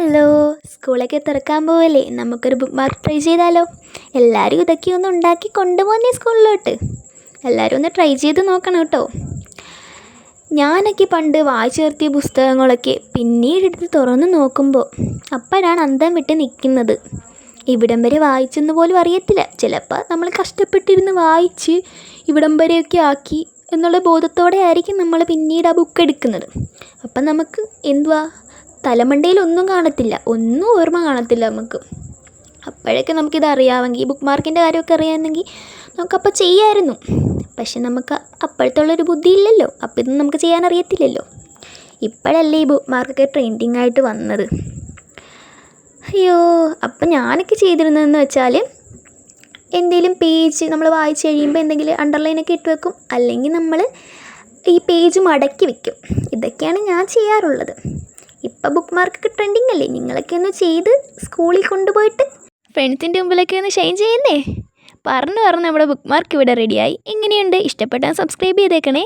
Hello, സ്കൂളൊക്കെ തുറക്കാൻ പോവല്ലേ? നമുക്കൊരു ബുക്ക് മാർക്ക് ട്രൈ ചെയ്താലോ? എല്ലാവരും ഇതൊക്കെ ഒന്ന് ഉണ്ടാക്കി കൊണ്ടുപോകുന്നേ സ്കൂളിലോട്ട്. എല്ലാവരും ഒന്ന് ട്രൈ ചെയ്ത് നോക്കണം കേട്ടോ. ഞാനൊക്കെ പണ്ട് വായിച്ചു നിർത്തിയ പുസ്തകങ്ങളൊക്കെ പിന്നീട് എടുത്ത് തുറന്ന് നോക്കുമ്പോൾ അപ്പോഴാണ് അന്തം വിട്ട് നിൽക്കുന്നത്. ഇവിടം വരെ വായിച്ചെന്ന് പോലും അറിയത്തില്ല. ചിലപ്പോൾ നമ്മൾ കഷ്ടപ്പെട്ടിരുന്ന് വായിച്ച് ഇവിടം വരെയൊക്കെ ആക്കി എന്നുള്ള ബോധത്തോടെ ആയിരിക്കും നമ്മൾ പിന്നീട് ആ ബുക്ക് എടുക്കുന്നത്. അപ്പം നമുക്ക് എന്തുവാ, തലമണ്ടയിൽ ഒന്നും കാണത്തില്ല, ഒന്നും ഓർമ്മ കാണത്തില്ല നമുക്ക്. അപ്പോഴൊക്കെ നമുക്കിത് അറിയാമെങ്കിൽ, ബുക്ക് മാർക്കിൻ്റെ കാര്യമൊക്കെ അറിയാമെങ്കിൽ നമുക്കപ്പോൾ ചെയ്യാമായിരുന്നു. പക്ഷെ നമുക്ക് അപ്പോഴത്തുള്ളൊരു ബുദ്ധി ഇല്ലല്ലോ, അപ്പോൾ ഇതൊന്നും നമുക്ക് ചെയ്യാൻ അറിയത്തില്ലല്ലോ. ഇപ്പോഴല്ലേ ഈ ബുക്ക് മാർക്കൊക്കെ ട്രെൻഡിങ് ആയിട്ട് വന്നത്. അയ്യോ, അപ്പം ഞാനൊക്കെ ചെയ്തിരുന്നതെന്ന് വെച്ചാൽ എന്തെങ്കിലും പേജ് നമ്മൾ വായിച്ച് കഴിയുമ്പോൾ എന്തെങ്കിലും അണ്ടർലൈനൊക്കെ ഇട്ട് വെക്കും, അല്ലെങ്കിൽ നമ്മൾ ഈ പേജ് മടക്കി വെക്കും. ഇതൊക്കെയാണ് ഞാൻ ചെയ്യാറുള്ളത്. ഇപ്പം ബുക്ക് മാർക്കൊക്കെ ട്രെൻഡിങ് അല്ലേ, നിങ്ങളൊക്കെ ഒന്ന് ചെയ്ത് സ്കൂളിൽ കൊണ്ടുപോയിട്ട് ഫ്രണ്ട്സിൻ്റെ മുമ്പിലൊക്കെ ഒന്ന് ഷെയർ ചെയ്യുന്നേ. പറഞ്ഞു നമ്മുടെ ബുക്ക് മാർക്ക് ഇവിടെ റെഡിയായി. എങ്ങനെയുണ്ട്? ഇഷ്ടപ്പെട്ടാൽ സബ്സ്ക്രൈബ് ചെയ്തേക്കണേ.